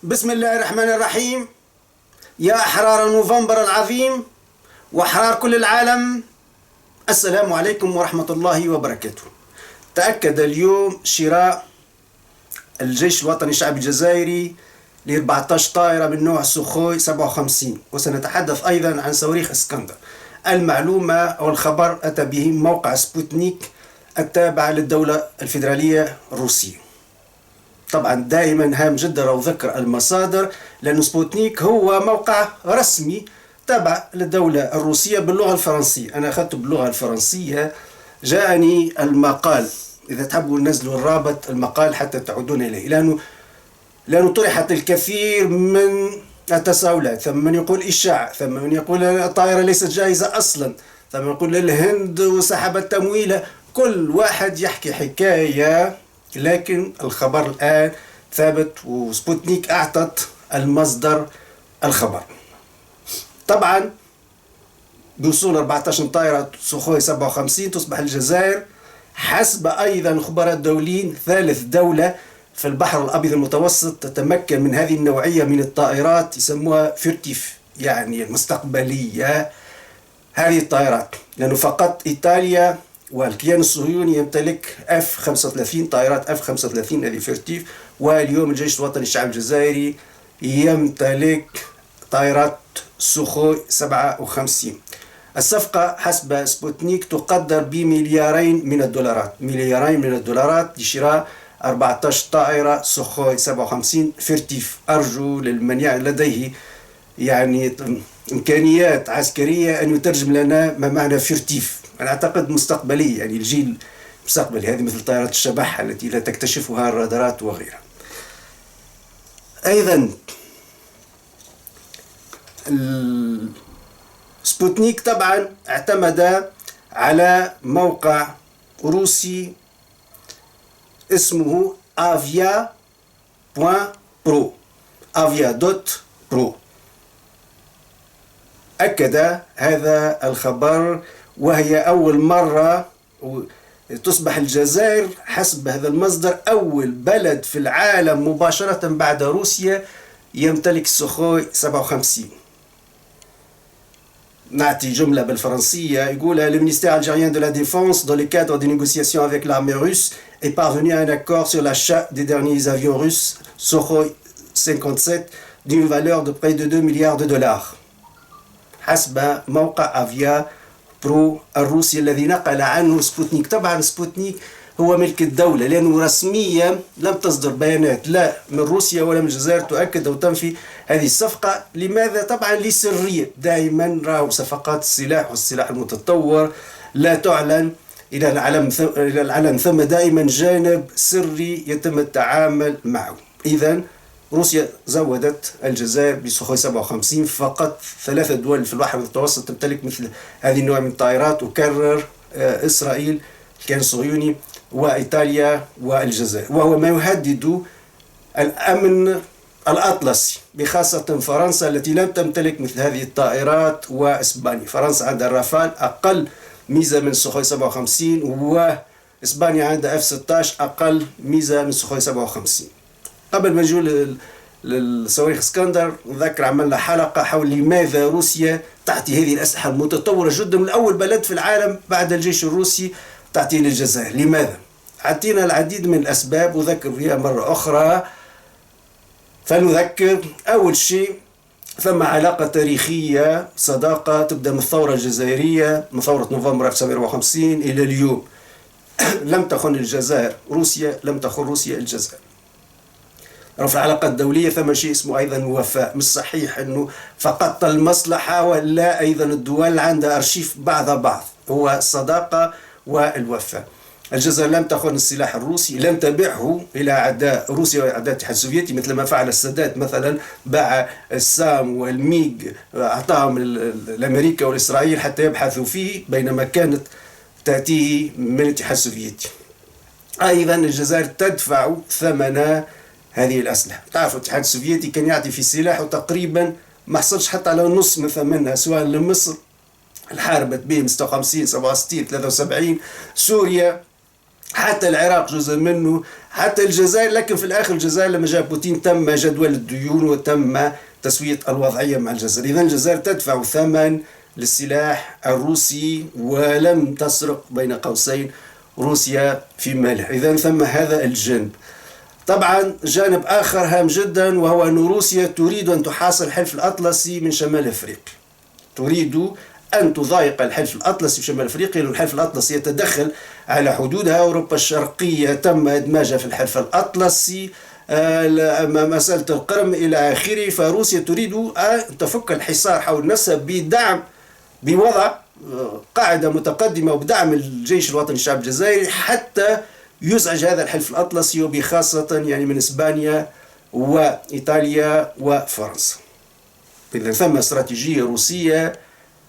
بسم الله الرحمن الرحيم. يا أحرار نوفمبر العظيم وأحرار كل العالم، السلام عليكم ورحمة الله وبركاته. تأكد اليوم شراء الجيش الوطني الشعبي الجزائري ل 14 طائرة من نوع سوخوي 57، وسنتحدث أيضا عن صواريخ اسكندر. المعلومة أو الخبر أتى به موقع سبوتنيك التابع للدولة الفيدرالية الروسية. طبعا دائما هام جدا لو ذكر المصادر، لأن سبوتنيك هو موقع رسمي تابع للدولة الروسية باللغة الفرنسية. أنا أخذته باللغة الفرنسية، جاءني المقال، إذا تحبوا ننزلوا الرابط المقال حتى تعودون إليه، لأنه طرحت الكثير من التساؤلات. ثم من يقول إشاعة، ثم من يقول الطائرة ليست جاهزة أصلا، ثم يقول الهند وسحبت تمويله. كل واحد يحكي حكاية، لكن الخبر الآن ثابت وسبوتنيك أعطت المصدر الخبر. طبعا بوصول 14 طائرة سوخوي 57 تصبح الجزائر حسب أيضا خبراء دوليين ثالث دولة في البحر الأبيض المتوسط تتمكن من هذه النوعية من الطائرات، يسموها فيرتيف، يعني المستقبلية هذه الطائرات، لأنه فقط إيطاليا والكيان الصهيوني يمتلك F-35 طائرات F-35 هذه فيرتيف، واليوم الجيش الوطني الشعبي الجزائري يمتلك طائرات سوخوي 57. الصفقة حسب سبوتنيك تقدر بمليارين من الدولارات، مليارين من الدولارات لشراء 14 طائرة سوخوي 57 فيرتيف. أرجو لمن لديه يعني إمكانيات عسكرية أن يترجم لنا ما معنى فيرتيف. أنا أعتقد مستقبلي، يعني الجيل المستقبلي، هذه مثل طائرات الشبح التي لا تكتشفها الرادارات وغيرها. أيضا سبوتنيك طبعا اعتمد على موقع روسي اسمه avia.pro avia.pro. أكد هذا الخبر، وهي أول مرة تصبح الجزائر حسب هذا المصدر أول بلد في العالم مباشرة بعد روسيا يمتلك سوخوي 57. نعطي جملة بالفرنسية يقول: Le ministère algérien de la Défense, dans le cadre des négociations avec l'armée russe, est parvenu à un accord sur l'achat des derniers avions russes Sukhoi 57 d'une valeur de près de 2 milliards de dollars. حسب موقع أفيا برو الروسي الذي نقل عنه سبوتنيك. طبعا سبوتنيك هو ملك الدولة، لأنه رسميا لم تصدر بيانات لا من روسيا ولا من الجزائر تؤكد أو تنفي هذه الصفقة. لماذا؟ طبعا لسرية. دائما راهو صفقات السلاح والسلاح المتطور لا تعلن إلى العلن، ثم دائما جانب سري يتم التعامل معه. إذن روسيا زودت الجزائر بسوخوي 57. فقط 3 دول في البحر المتوسط تمتلك مثل هذه النوع من الطائرات، وكرر إسرائيل، الكيان الصهيوني، وإيطاليا والجزائر، وهو ما يهدد الأمن الأطلسي، بخاصة فرنسا التي لم تمتلك مثل هذه الطائرات، وإسبانيا. فرنسا عندها الرافال أقل ميزة من سوخوي 57، وإسبانيا عندها F-16 أقل ميزة من سوخوي 57. قبل ما نجول للصواريخ اسكندر نذكر عملنا حلقة حول لماذا روسيا تعطي هذه الأسلحة المتطورة جدا، من أول بلد في العالم بعد الجيش الروسي تعطيه للجزائر. لماذا؟ عطينا العديد من الأسباب وذكر فيها مرة أخرى. فنذكر أول شيء ثم علاقة تاريخية، صداقة تبدأ من الثورة الجزائرية، من ثورة نوفمبر 1954 إلى اليوم. لم تخن الجزائر روسيا، لم تخن روسيا الجزائر. في العلاقات الدولية ثم شيء اسمه أيضا الوفاء. مش صحيح أنه فقط المصلحة، ولا أيضا الدول عندها أرشيف بعضها بعض، هو الصداقة والوفاء. الجزائر لم تخن السلاح الروسي، لم تبيعه إلى أعداء روسيا وأعداء الاتحاد السوفيتي مثل ما فعل السادات مثلا، باع السام والميغ، أعطاهم الأمريكا والإسرائيل حتى يبحثوا فيه، بينما كانت تأتيه من الاتحاد السوفيتي. أيضا الجزائر تدفع ثمن هذه الأسلحة. تعرفوا الاتحاد السوفيتي كان يعطي في السلاح وتقريبا ما حصلش حتى على نص من ثمنها، سواء لمصر اللي حاربت به 56 67 73، سوريا حتى العراق جزء منه، حتى الجزائر. لكن في الآخر الجزائر لما جاء بوتين تم جدول الديون وتم تسوية الوضعية مع الجزائر. إذن الجزائر تدفع ثمن للسلاح الروسي، ولم تسرق بين قوسين روسيا في مالها. إذن ثم هذا الجانب. طبعا جانب آخر هام جدا، وهو أن روسيا تريد أن تحاصر الحلف الأطلسي من شمال أفريقيا. تريد أن تضايق الحلف الأطلسي في شمال أفريقيا، لأن الحلف الأطلسي يتدخل على حدودها. أوروبا الشرقية تم إدماجها في الحلف الأطلسي، مسألة القرم إلى آخره. فروسيا تريد أن تفك الحصار حول نفسها بوضع قاعدة متقدمة وبدعم الجيش الوطني الشعب الجزائري، حتى يزعج هذا الحلف الأطلسي، وبخاصة يعني من إسبانيا وإيطاليا وفرنسا. إذا ثم استراتيجية روسية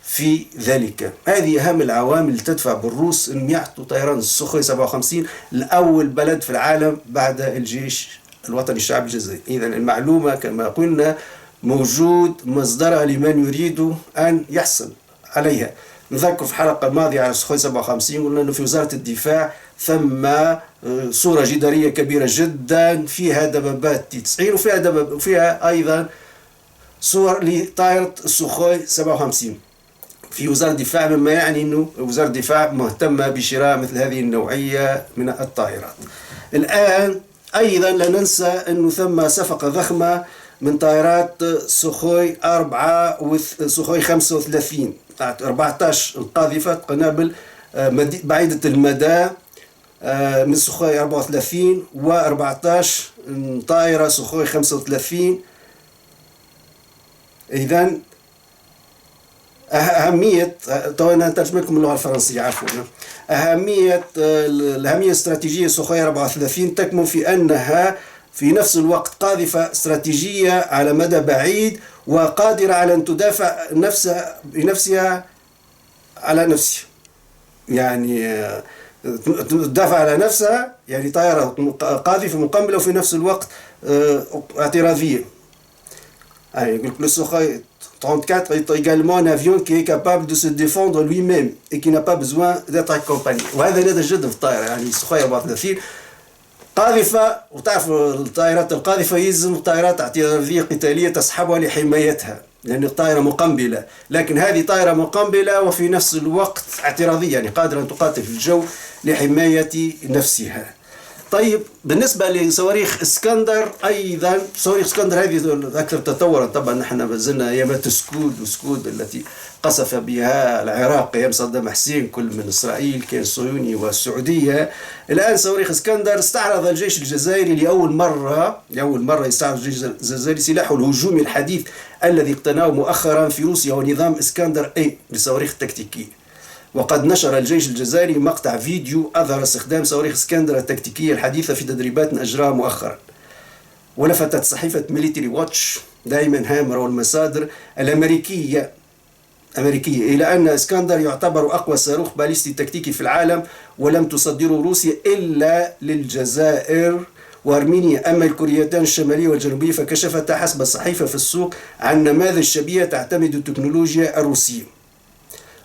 في ذلك. هذه أهم العوامل اللي تدفع بالروس أن يعطوا طيران السخوي 57 لأول بلد في العالم بعد الجيش الوطني الشعب الجزائري. إذا المعلومة كما قلنا موجود مصدرها لمن يريد أن يحصل عليها. نذكر في الحلقة الماضية على السخوي 57 قلنا أنه في وزارة الدفاع ثم صورة جدارية كبيرة جدا فيها دبابات تي 90، وفيها أيضا صور لطائرة السخوي 57 في وزارة الدفاع، مما يعني أنه وزارة الدفاع مهتمة بشراء مثل هذه النوعية من الطائرات. الآن أيضا لا ننسى أنه ثم صفقة ضخمة من طائرات سخوي 35 14 قاذفة قنابل بعيدة المدى من سخوي 34 و14 طائرة سخوي 35. إذن أهمية، طبعا أنا أترجم لكم اللغة الفرنسية عفوا. الأهمية الاستراتيجية سخوي 34 تكمن في أنها في نفس الوقت قاذفة استراتيجية على مدى بعيد، وقادرة على أن تدافع بنفسها على نفسها، يعني تدافع على نفسها، يعني طائرة قاذفة مقنبلة وفي نفس الوقت اعتراضية. يقول le Sukhoi 34 est également un avion qui est capable de se défendre lui-même et qui n'a pas besoin d'être accompagné. وهذا نادر جدا في الطائرة. يعني السخوي 34 قاذفة، وتعرف الطائرات القاذفة يلزم طائرات اعتراضية قتالية تصحبها لحمايتها، لأن الطائرة مقنبلة. لكن هذه طائرة مقنبلة وفي نفس الوقت اعتراضية، يعني قادرة أن تقاتل في الجو لحماية نفسها. طيب بالنسبة لصواريخ اسكندر، أيضا صواريخ اسكندر هذه أكثر تطورا. طبعا نحن ما زلنا أيامات سكود التي قصف بها العراق أيام صدام حسين، كل من إسرائيل كان الصهيوني والسعودية. الآن صواريخ اسكندر استعرض الجيش الجزائري لأول مرة يستعرض الجيش الجزائري سلاحه الهجومي الحديث الذي اقتناه مؤخرا في روسيا، ونظام اسكندر A للصواريخ التكتيكية. وقد نشر الجيش الجزائري مقطع فيديو أظهر استخدام صواريخ اسكندر التكتيكية الحديثة في تدريبات أجراها مؤخرا. ولفتت صحيفة ميليتري واتش دائما هامرة والمصادر الأمريكية إلى أن اسكندر يعتبر أقوى صاروخ باليستي تكتيكي في العالم، ولم تصدره روسيا إلا للجزائر وأرمينيا. أما الكوريتان الشمالية والجنوبية فكشفتا حسب الصحيفة في السوق عن نماذج شبيهة تعتمد التكنولوجيا الروسية.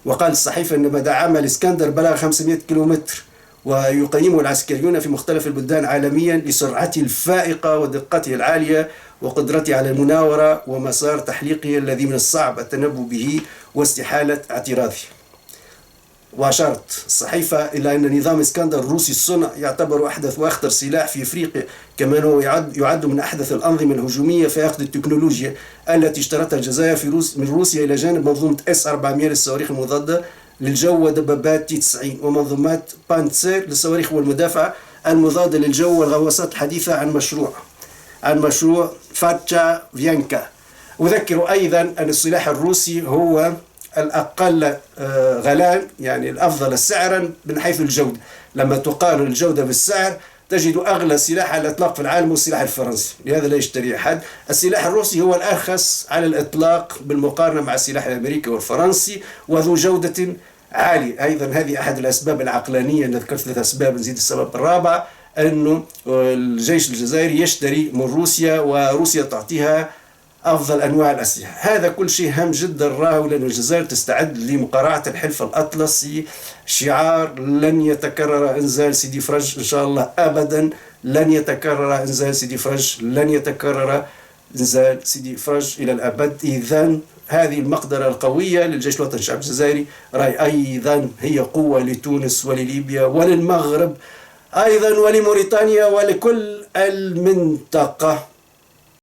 وقال الصحيفة أن مدى عمل اسكندر بلغ 500 كيلومتر، ويقيمه العسكريون في مختلف البلدان عالميا لسرعته الفائقة ودقته العالية وقدرته على المناورة ومسار تحليقه الذي من الصعب التنبؤ به واستحالة اعتراضه. وأشارت الصحيفة إلى أن نظام اسكندر الروسي الصنع يعتبر أحدث وأخطر سلاح في أفريقيا، كما أنه يعد من أحدث الأنظمة الهجومية في أخذ التكنولوجيا التي اشترتها الجزائر من روسيا، إلى جانب منظومة S-400 للصواريخ المضادة للجو ودبابات تي 90، ومنظومات بانتسير للصواريخ والمدافعة المضادة للجو والغواصات الحديثة عن مشروع فاتشا فيانكا. أذكر أيضا أن السلاح الروسي هو الأقل غلاء، يعني الأفضل سعرا من حيث الجودة. لما تقارن الجودة بالسعر تجد أغلى سلاح على الإطلاق في العالم هو السلاح الفرنسي، لهذا لا يشتري أحد. السلاح الروسي هو الأرخص على الإطلاق بالمقارنة مع السلاح الأمريكي والفرنسي، وذو جودة عالية. أيضا هذه أحد الأسباب العقلانية، أنا ذكرت 3 أسباب نزيد السبب الرابع، أنه الجيش الجزائري يشتري من روسيا، وروسيا تعطيها أفضل أنواع الأسلحة. هذا كل شيء هام جدا راهو، لأن الجزائر تستعد لمقارعة الحلف الأطلسي. شعار لن يتكرر إنزال سيدي فرج إن شاء الله أبدا، لن يتكرر إنزال سيدي فرج، لن يتكرر إنزال سيدي فرج إلى الأبد. إذن هذه المقدرة القوية للجيش الوطني الشعب الجزائري راهي أيضا هي قوة لتونس ولليبيا وللمغرب أيضا ولموريتانيا ولكل المنطقة.